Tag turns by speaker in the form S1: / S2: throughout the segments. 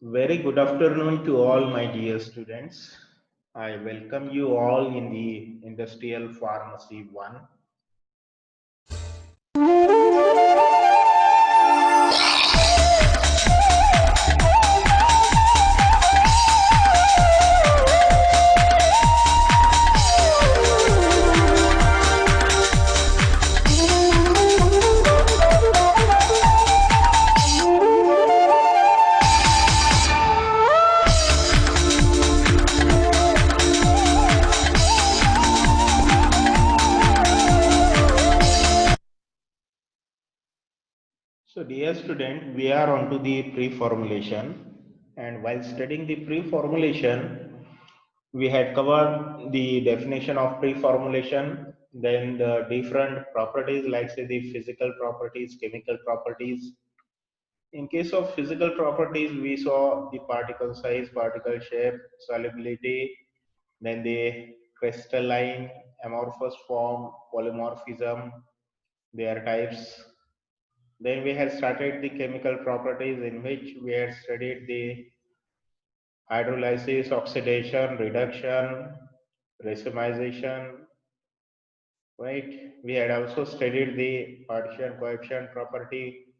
S1: Very good afternoon to all my dear students. I welcome you all in the Industrial Pharmacy 1. So dear student, we are on to the pre-formulation, and while studying the pre-formulation, we had covered the definition of pre-formulation, then the different properties like say the physical properties, chemical properties. In case of physical properties, we saw the particle size, particle shape, solubility, then the crystalline, amorphous form, polymorphism, their types. Then we had started the chemical properties in which we had studied the hydrolysis, oxidation, reduction, racemization, right? We had also studied the partition coefficient property.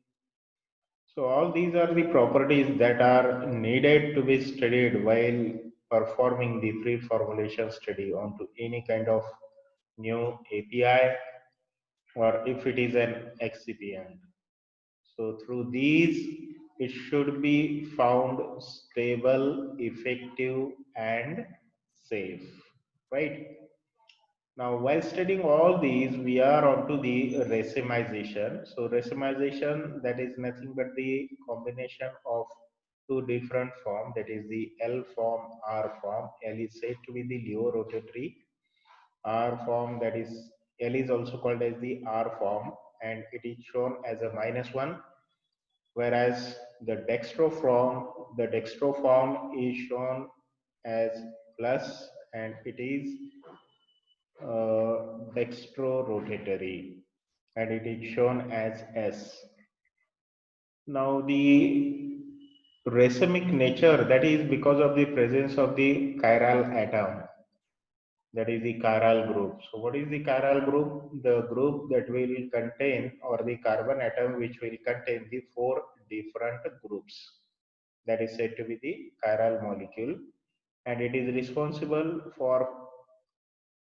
S1: So all these are the properties that are needed to be studied while performing the pre-formulation study onto any kind of new API or if it is an excipient. So through these, it should be found stable, effective, and safe, right? Now, while studying all these, we are onto the racemization. So, racemization, that is nothing but the combination of two different forms, that is the L form, R form. L is said to be the Leo rotatory. R form, that is L is also called as the R form, and it is shown as a -1, whereas the dextro form is shown as plus, and it is dextrorotatory, and it is shown as S. Now the racemic nature, that is because of the presence of the chiral atom, that is the chiral group. So what is the chiral group? The group that will contain, or the carbon atom which will contain the four different groups. That is said to be the chiral molecule, and it is responsible for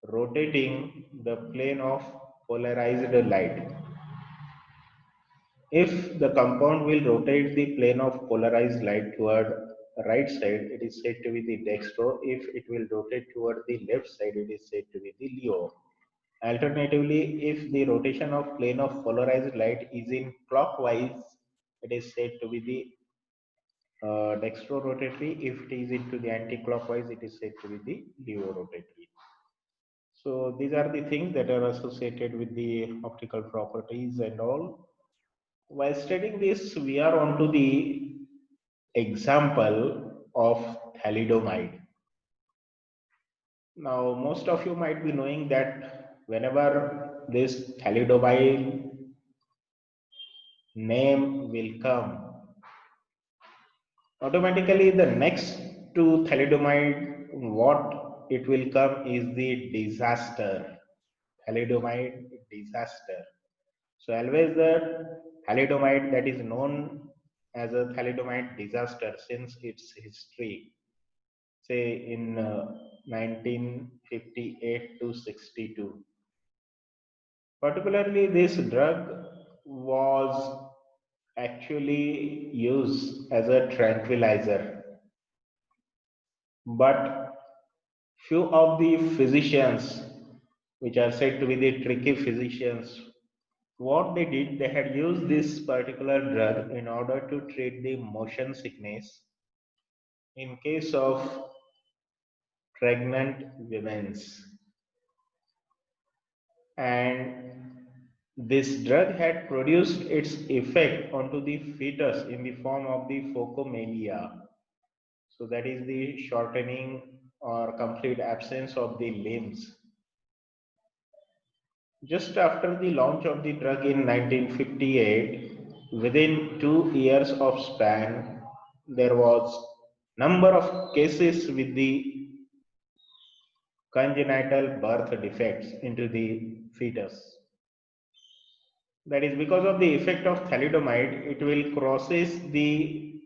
S1: rotating the plane of polarized light. If the compound will rotate the plane of polarized light toward the right side, it is said to be the dextro. If it will rotate toward the left side, it is said to be the leo. Alternatively, if the rotation of plane of polarized light is in clockwise, it is said to be the dextro-rotatory. If it is into the anti-clockwise, it is said to be the leo-rotatory. So these are the things that are associated with the optical properties and all. While studying this, we are on to the example of thalidomide. Now, most of you might be knowing that whenever this thalidomide name will come, automatically the next to thalidomide, what it will come is the disaster. Thalidomide disaster. So always the thalidomide that is known as a thalidomide disaster since its history, say in 1958 to 62. Particularly, this drug was actually used as a tranquilizer, but few of the physicians, which are said to be the tricky physicians, what they did, they had used this particular drug in order to treat the motion sickness in case of pregnant women. And this drug had produced its effect onto the fetus in the form of the phocomelia. So that is the shortening or complete absence of the limbs. Just after the launch of the drug in 1958, within 2 years of span, there was number of cases with the congenital birth defects into the fetus. That is because of the effect of thalidomide, it will crosses the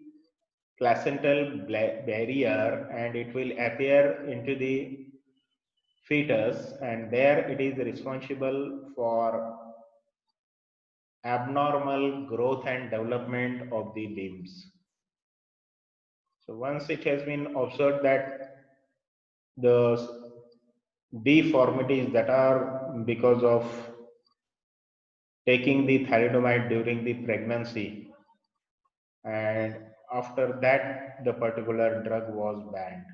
S1: placental barrier and it will appear into the fetus, and there it is responsible for abnormal growth and development of the limbs. So once it has been observed that the deformities that are because of taking the thalidomide during the pregnancy, and after that the particular drug was banned,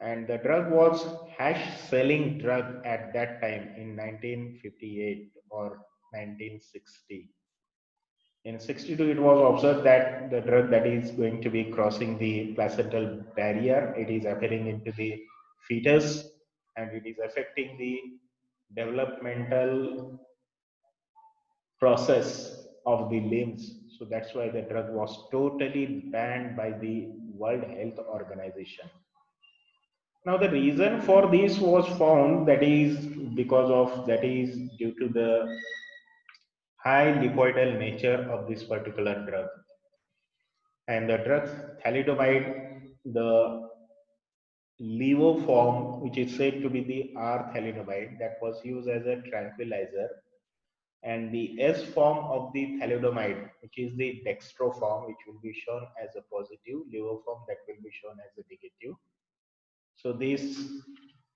S1: and the drug was hash selling drug at that time in 1958 or 1960. In 62 it was observed that the drug that is going to be crossing the placental barrier, it is appearing into the fetus and it is affecting the developmental process of the limbs. So that's why the drug was totally banned by the World Health Organization. Now the reason for this was found, that is that is due to the high lipoidal nature of this particular drug. And the drug thalidomide, the levo form, which is said to be the R-thalidomide, that was used as a tranquilizer, and the S form of the thalidomide, which is the dextro form, which will be shown as a positive, levo form that will be shown as a negative. So this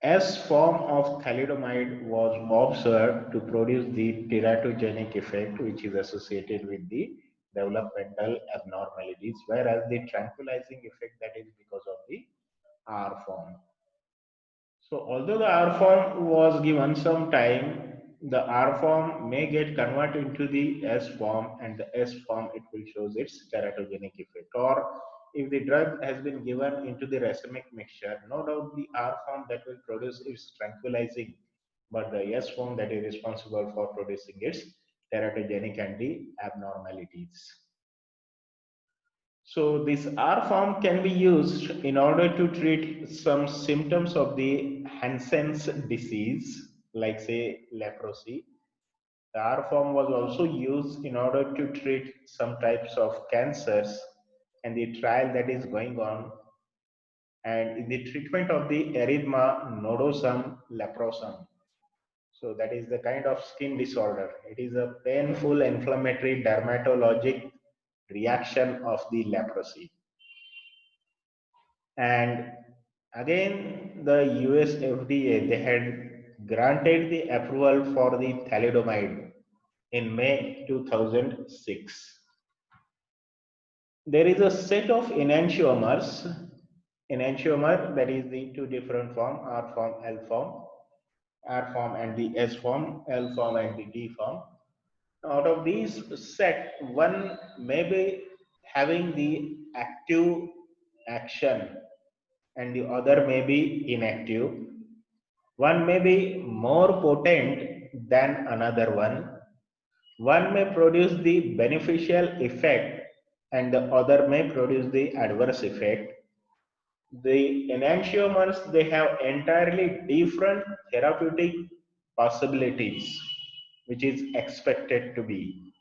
S1: S form of thalidomide was observed to produce the teratogenic effect, which is associated with the developmental abnormalities, whereas the tranquilizing effect, that is because of the R form. So although the R form was given some time, the R form may get converted into the S form, and the S form it will shows its teratogenic effect. Or if the drug has been given into the racemic mixture, no doubt the R form that will produce its tranquilizing, but the S form that is responsible for producing its teratogenic and the abnormalities. So this R form can be used in order to treat some symptoms of the Hansen's disease, like say leprosy. The R form was also used in order to treat some types of cancers, and the trial that is going on, and in the treatment of the erythema nodosum leprosum. So that is the kind of skin disorder. It is a painful inflammatory dermatologic reaction of the leprosy. And again, the US FDA, they had granted the approval for the thalidomide in May 2006. There is a set of enantiomers, enantiomer, that is the two different form, R form, L form, R form and the S form, L form and the D form. Out of these set, one may be having the active action and the other may be inactive. One may be more potent than another one. One may produce the beneficial effect and the other may produce the adverse effect. The enantiomers, they have entirely different therapeutic possibilities, which is expected to be,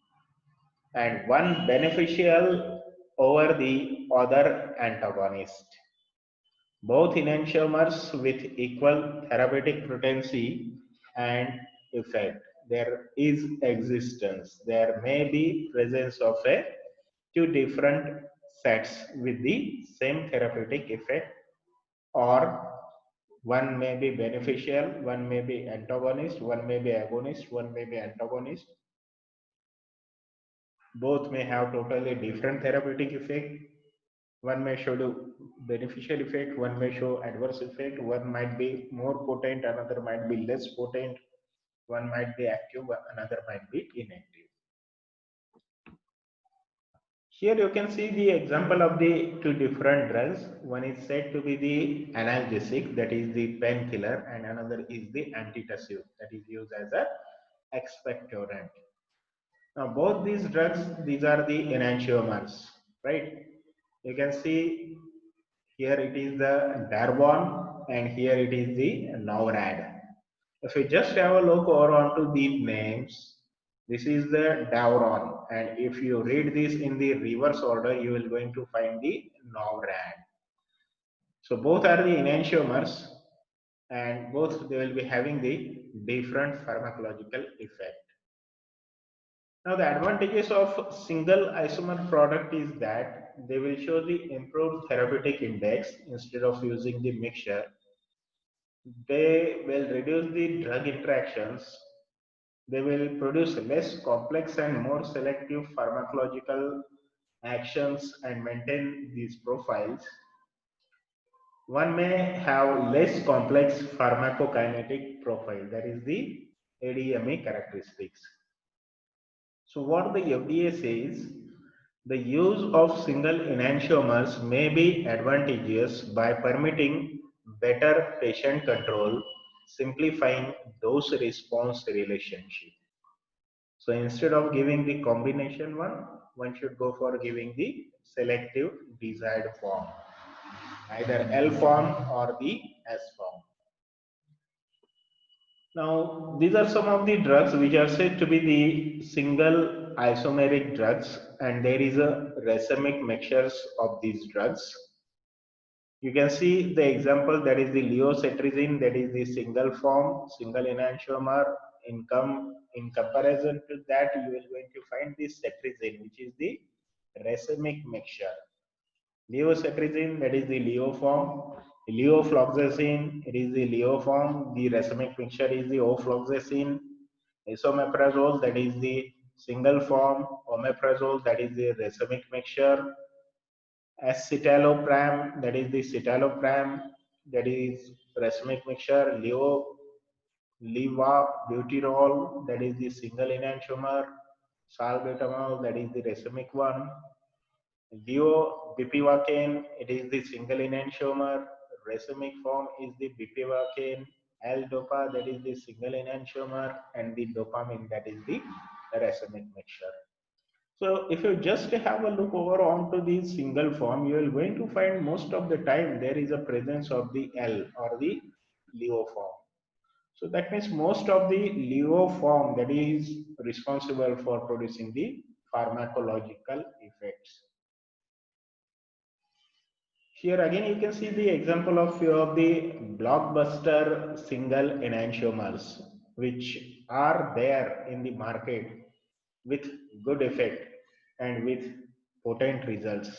S1: and one beneficial over the other antagonist. Both enantiomers with equal therapeutic potency and effect. There is existence. There may be presence of a two different sets with the same therapeutic effect, or one may be beneficial, one may be antagonist, one may be agonist, one may be antagonist. Both may have totally different therapeutic effect. One may show the beneficial effect, one may show adverse effect, one might be more potent, another might be less potent, one might be active, another might be inactive. Here you can see the example of the two different drugs. One is said to be the analgesic, that is the painkiller, and another is the antitussive, that is used as a expectorant. Now both these drugs, these are the enantiomers, right? You can see here it is the Darvon and here it is the Novrad. If you just have a look over onto these names, this is the Davron, and if you read this in the reverse order, you will going to find the Novrad. So both are the enantiomers, and both they will be having the different pharmacological effect. Now the advantages of single isomer product is that they will show the improved therapeutic index instead of using the mixture. They will reduce the drug interactions. They will produce less complex and more selective pharmacological actions and maintain these profiles. One may have less complex pharmacokinetic profile, that is the ADME characteristics. So what the FDA says, the use of single enantiomers may be advantageous by permitting better patient control, simplifying dose response relationship. So instead of giving the combination one should go for giving the selective desired form, either L form or the S form. Now, these are some of the drugs which are said to be the single isomeric drugs, and there is a racemic mixtures of these drugs. You can see the example, that is the leocetrizine, that is the single form, single enantiomer. In comparison to that, you will going to find the cetrizine, which is the racemic mixture. Leocetrizine, that is the Leo form. Leofloxacin, it is the Leo form. The racemic mixture is the ofloxacin. Esomeprazole, that is the single form. Omeprazole, that is the racemic mixture. Escitalopram, that is the citalopram, that is racemic mixture. Levobuterol, that is the single enantiomer. Salbutamol, that is the racemic one. Bupivacaine, it is the single enantiomer. Racemic form is the bupivacaine. L-dopa, that is the single enantiomer, and the dopamine, that is the racemic mixture. So if you just have a look over onto the single form, you are going to find most of the time there is a presence of the L or the Leo form. So that means most of the Leo form that is responsible for producing the pharmacological effects. Here again you can see the example of few of the blockbuster single enantiomers which are there in the market with good effect and with potent results.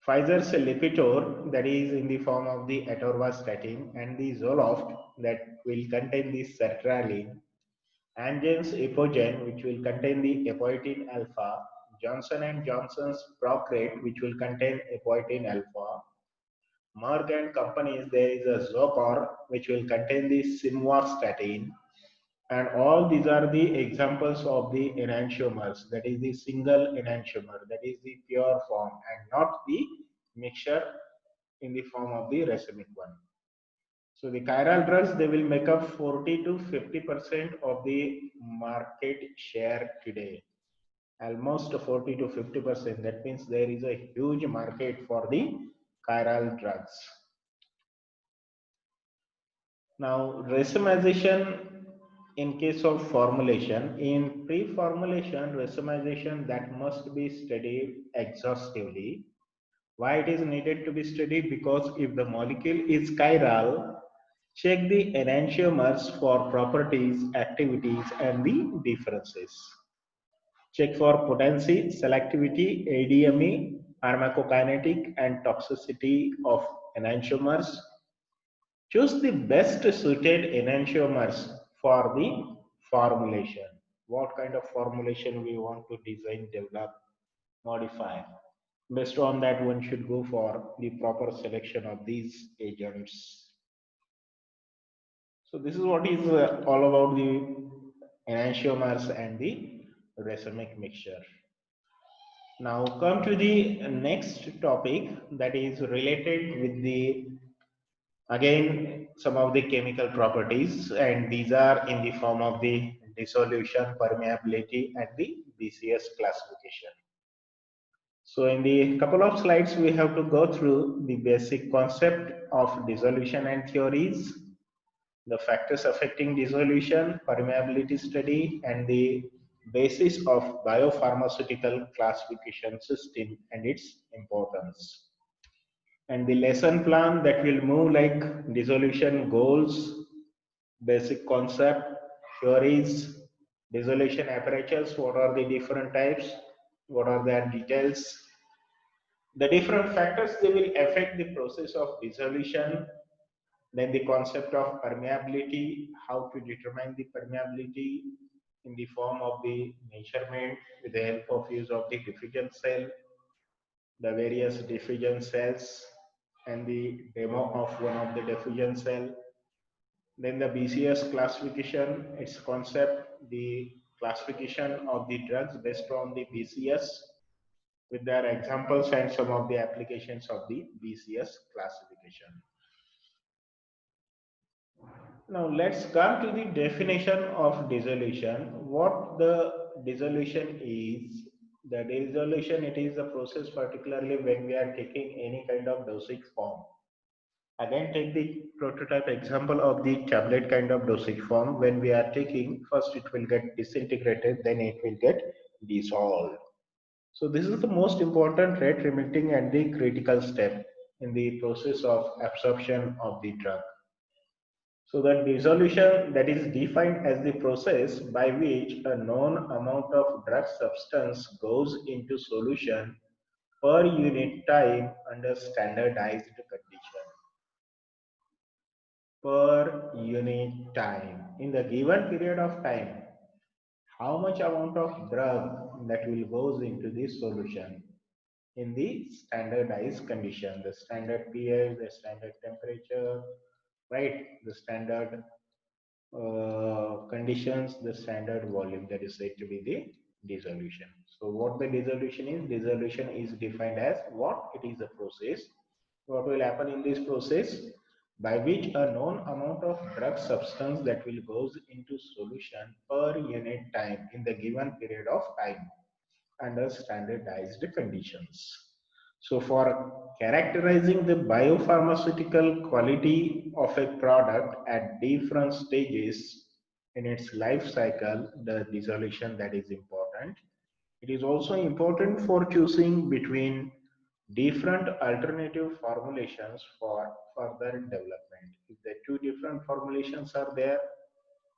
S1: Pfizer's Lipitor, that is in the form of the atorvastatin, and the Zoloft, that will contain the sertraline. Amgen's Epogen, which will contain the epoetin alpha. Johnson & Johnson's Procret, which will contain epoetin alpha. Merck and companies, there is a Zocor, which will contain the simvastatin. And all these are the examples of the enantiomers, that is the single enantiomer, that is the pure form and not the mixture in the form of the racemic one. So the chiral drugs, they will make up 40 to 50% of the market share today. Almost 40 to 50%. That means there is a huge market for the chiral drugs. Now, racemization in case of formulation, in pre-formulation racemization, that must be studied exhaustively. Why it is needed to be studied? Because if the molecule is chiral, check the enantiomers for properties, activities, and the differences. Check for potency, selectivity, ADME, pharmacokinetic, and toxicity of enantiomers. Choose the best suited enantiomers for the formulation. What kind of formulation we want to design, develop, modify. Based on that, one should go for the proper selection of these agents. So this is what is all about the enantiomers and the racemic mixture. Now come to the next topic, that is related with the, again, some of the chemical properties, and these are in the form of the dissolution, permeability, and the BCS classification. So in the couple of slides, we have to go through the basic concept of dissolution and theories, the factors affecting dissolution, permeability study, and the basis of biopharmaceutical classification system and its importance. And the lesson plan that will move like dissolution goals, basic concept, theories, dissolution apparatus, what are the different types, what are their details, the different factors they will affect the process of dissolution, then the concept of permeability, how to determine the permeability in the form of the measurement with the help of use of the diffusion cell, the various diffusion cells and the demo of one of the diffusion cell, then the BCS classification, its concept, the classification of the drugs based on the BCS with their examples and some of the applications of the BCS classification. Now let's come to the definition of dissolution. What the dissolution is? The dissolution, it is a process particularly when we are taking any kind of dosage form. Again, take the prototype example of the tablet kind of dosage form. When we are taking, first it will get disintegrated, then it will get dissolved. So this is the most important rate limiting and the critical step in the process of absorption of the drug. So the dissolution, that is defined as the process by which a known amount of drug substance goes into solution per unit time under standardized condition. Per unit time. In the given period of time, how much amount of drug that will goes into the solution in the standardized condition, the standard pH, the standard temperature, right? The standard conditions, the standard volume, that is said to be the dissolution. So what the dissolution is defined as what? It is a process. What will happen in this process? By which a known amount of drug substance that will goes into solution per unit time in the given period of time under standardized conditions. So for characterizing the biopharmaceutical quality of a product at different stages in its life cycle, the dissolution that is important. It is also important for choosing between different alternative formulations for further development. If the two different formulations are there,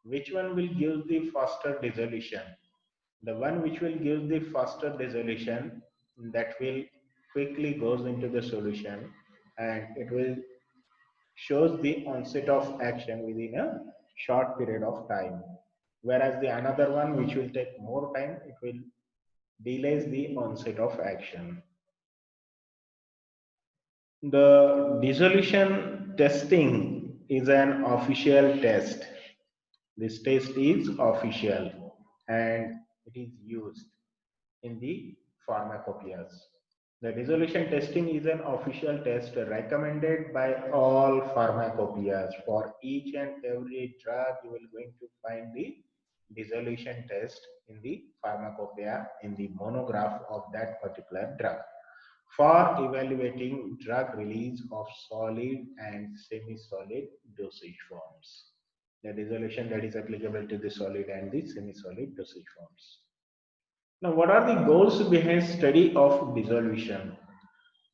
S1: which one will give the faster dissolution? The one which will give the faster dissolution, that will quickly goes into the solution and it will shows the onset of action within a short period of time, whereas the another one which will take more time, it will delays the onset of action. The dissolution testing is an official test. This test is official and it is used in the pharmacopoeias. The dissolution testing is an official test recommended by all pharmacopoeias. For each and every drug, you will going to find the dissolution test in the pharmacopoeia in the monograph of that particular drug for evaluating drug release of solid and semi-solid dosage forms. The dissolution that is applicable to the solid and the semi-solid dosage forms. Now, what are the goals behind study of dissolution?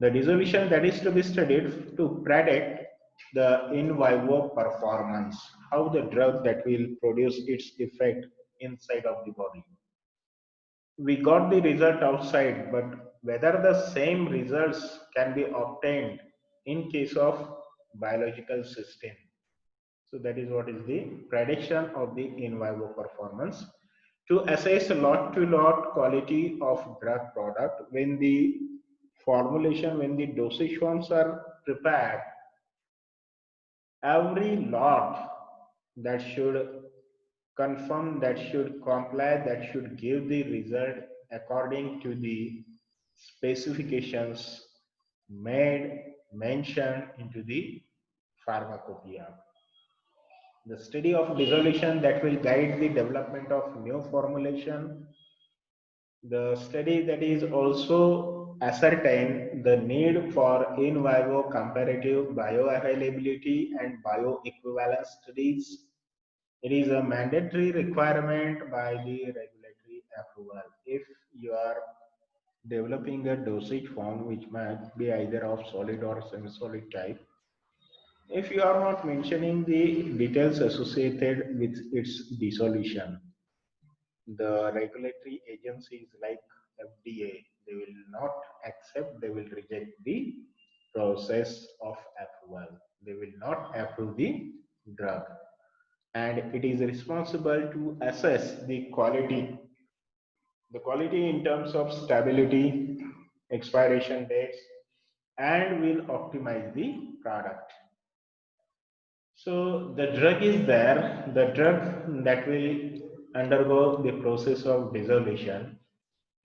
S1: The dissolution that is to be studied to predict the in vivo performance, how the drug that will produce its effect inside of the body. We got the result outside, but whether the same results can be obtained in case of biological system. So that is what is the prediction of the in vivo performance to assess lot to lot quality of drug product when the formulation, when the dosage forms are prepared, every lot that should confirm, that should comply, that should give the result according to the specifications made mentioned into the pharmacopoeia. The study of dissolution that will guide the development of new formulation. The study that is also ascertain the need for in vivo comparative bioavailability and bioequivalence studies. It is a mandatory requirement by the regulatory approval. If you are developing a dosage form which might be either of solid or semi-solid type, if you are not mentioning the details associated with its dissolution, the regulatory agencies like FDA, they will not accept, they will reject the process of approval. They will not approve the drug. And it is responsible to assess the quality in terms of stability, expiration dates, and will optimize the product. So the drug is there, the drug that will undergo the process of dissolution.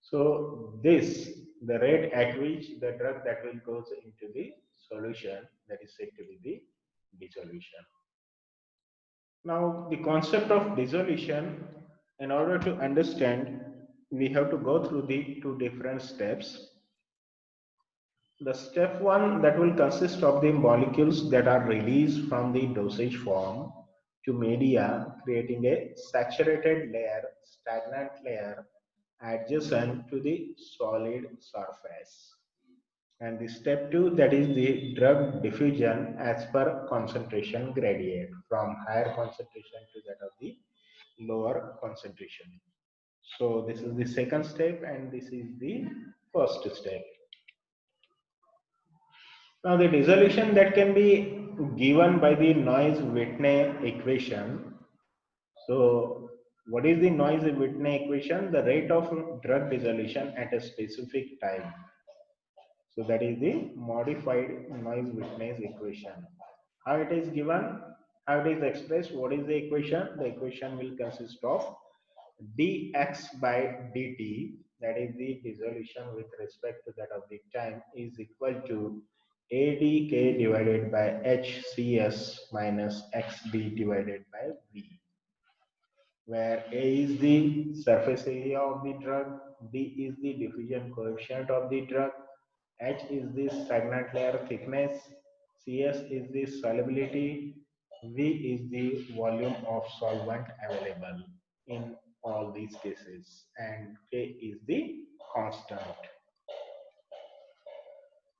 S1: So this, the rate at which the drug that will goes into the solution, that is said to be the dissolution. Now the concept of dissolution, in order to understand, we have to go through the two different steps. The step one, that will consist of the molecules that are released from the dosage form to media, creating a saturated layer, stagnant layer adjacent to the solid surface. And the step two, that is the drug diffusion as per concentration gradient, from higher concentration to that of the lower concentration. So this is the second step and this is the first step. Now the dissolution that can be given by the Noyes-Whitney equation. So what is the Noyes-Whitney equation? The rate of drug dissolution at a specific time. So that is the modified Noyes-Whitney equation. How it is given, how it is expressed, what is the equation? The equation will consist of dx by dt, that is the dissolution with respect to that of the time, is equal to ADK divided by HCS minus XD divided by V, where A is the surface area of the drug, D is the diffusion coefficient of the drug, H is the stagnant layer thickness, CS is the solubility, V is the volume of solvent available in all these cases, and K is the constant.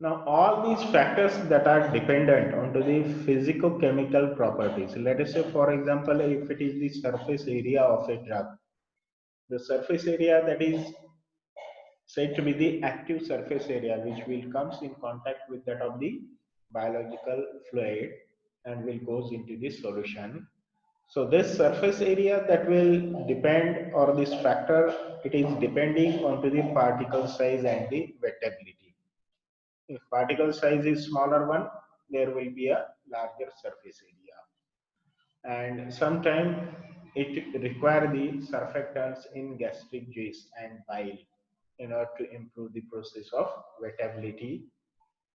S1: Now, all these factors that are dependent onto the physicochemical properties. Let us say, for example, if it is the surface area of a drug, the surface area that is said to be the active surface area, which will comes in contact with that of the biological fluid and will goes into the solution. So this surface area that will depend, or this factor, it is depending onto the particle size and the wettability. If particle size is smaller one, there will be a larger surface area. And sometimes it require the surfactants in gastric juice and bile in order to improve the process of wettability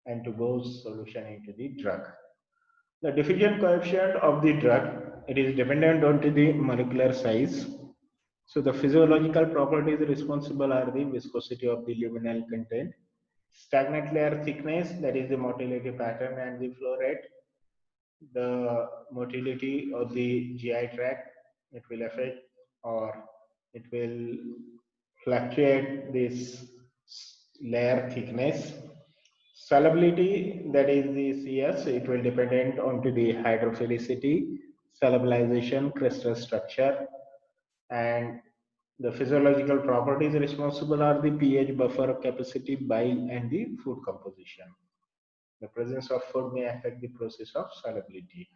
S1: and to go solution into the drug. The diffusion coefficient of the drug, it is dependent on to the molecular size. So the physiological properties responsible are the viscosity of the luminal content, stagnant layer thickness, that is the motility pattern and the flow rate, the motility of the GI tract, it will affect or it will fluctuate this layer thickness. Solubility, that is the CS, it will depend on to the hydrophilicity, solubilization, crystal structure, and the physiological properties responsible are the pH, buffer capacity, bile, and the food composition. The presence of food may affect the process of solubility.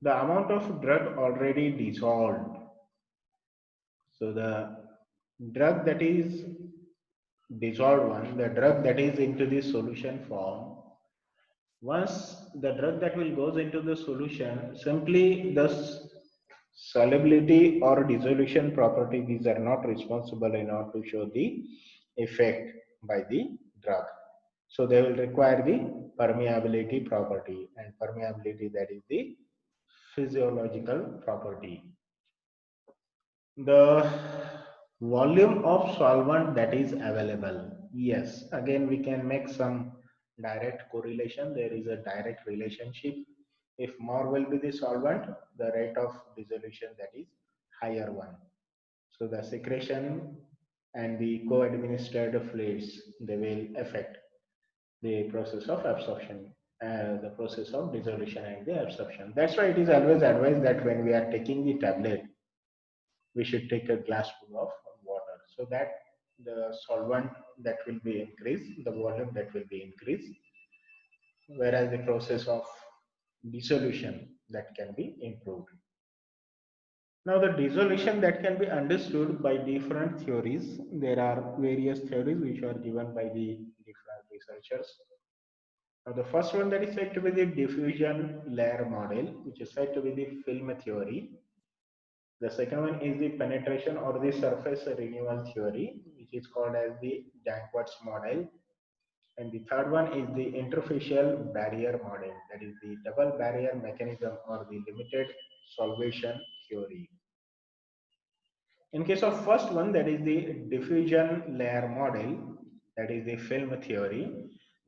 S1: The amount of drug already dissolved. So the drug that is dissolved one, the drug that is into the solution form, once the drug that will goes into the solution, simply the solubility or dissolution property, these are not responsible in order to show the effect by the drug. So they will require the permeability property, and permeability, that is the physiological property. The volume of solvent that is available. Yes, again we can make some direct correlation. There is a direct relationship. If more will be the solvent, the rate of dissolution that is higher one. So the secretion and the co-administered fluids, they will affect the process of absorption, the process of dissolution and the absorption. That's why it is always advised that when we are taking the tablet, we should take a glass full of water so that the solvent that will be increased, the volume that will be increased, whereas the process of dissolution that can be improved. Now the dissolution that can be understood by different theories. There are various theories which are given by the different researchers. Now the first one that is said to be the diffusion layer model, which is said to be the film theory. The second one is the penetration or the surface renewal theory, which is called as the Danckwerts model. And the third one is the interfacial barrier model, that is the double barrier mechanism or the limited solvation theory. In case of first one, that is the diffusion layer model, that is the film theory,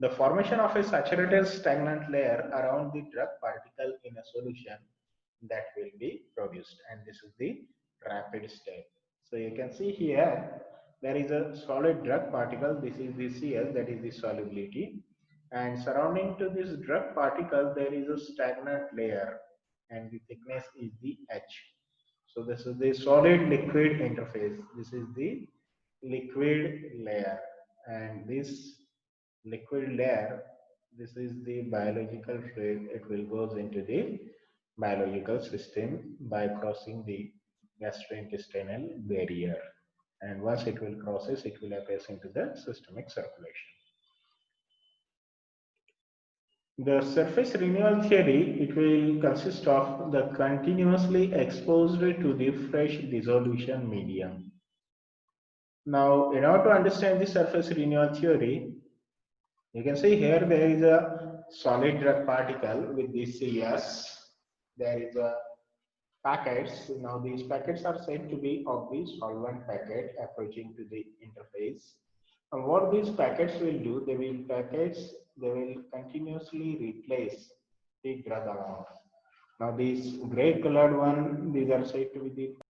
S1: the formation of a saturated stagnant layer around the drug particle in a solution that will be produced, and this is the rapid step. So you can see here there is a solid drug particle. This is the Cl, that is the solubility, and surrounding to this drug particle there is a stagnant layer, and the thickness is the H. So this is the solid liquid interface. This is the liquid layer, and this liquid layer, this is the biological fluid. It will goes into the biological system by crossing the gastrointestinal barrier, and once it will crosses, it will pass into the systemic circulation. The surface renewal theory, it will consist of the continuously exposed to the fresh dissolution medium. Now, in order to understand the surface renewal theory, you can see here there is a solid drug particle with this CS. There is a packets. Now these packets are said to be of the solvent packet approaching to the interface. And what these packets will do, they will continuously replace the drug amount. Now these gray colored one, these are said to be the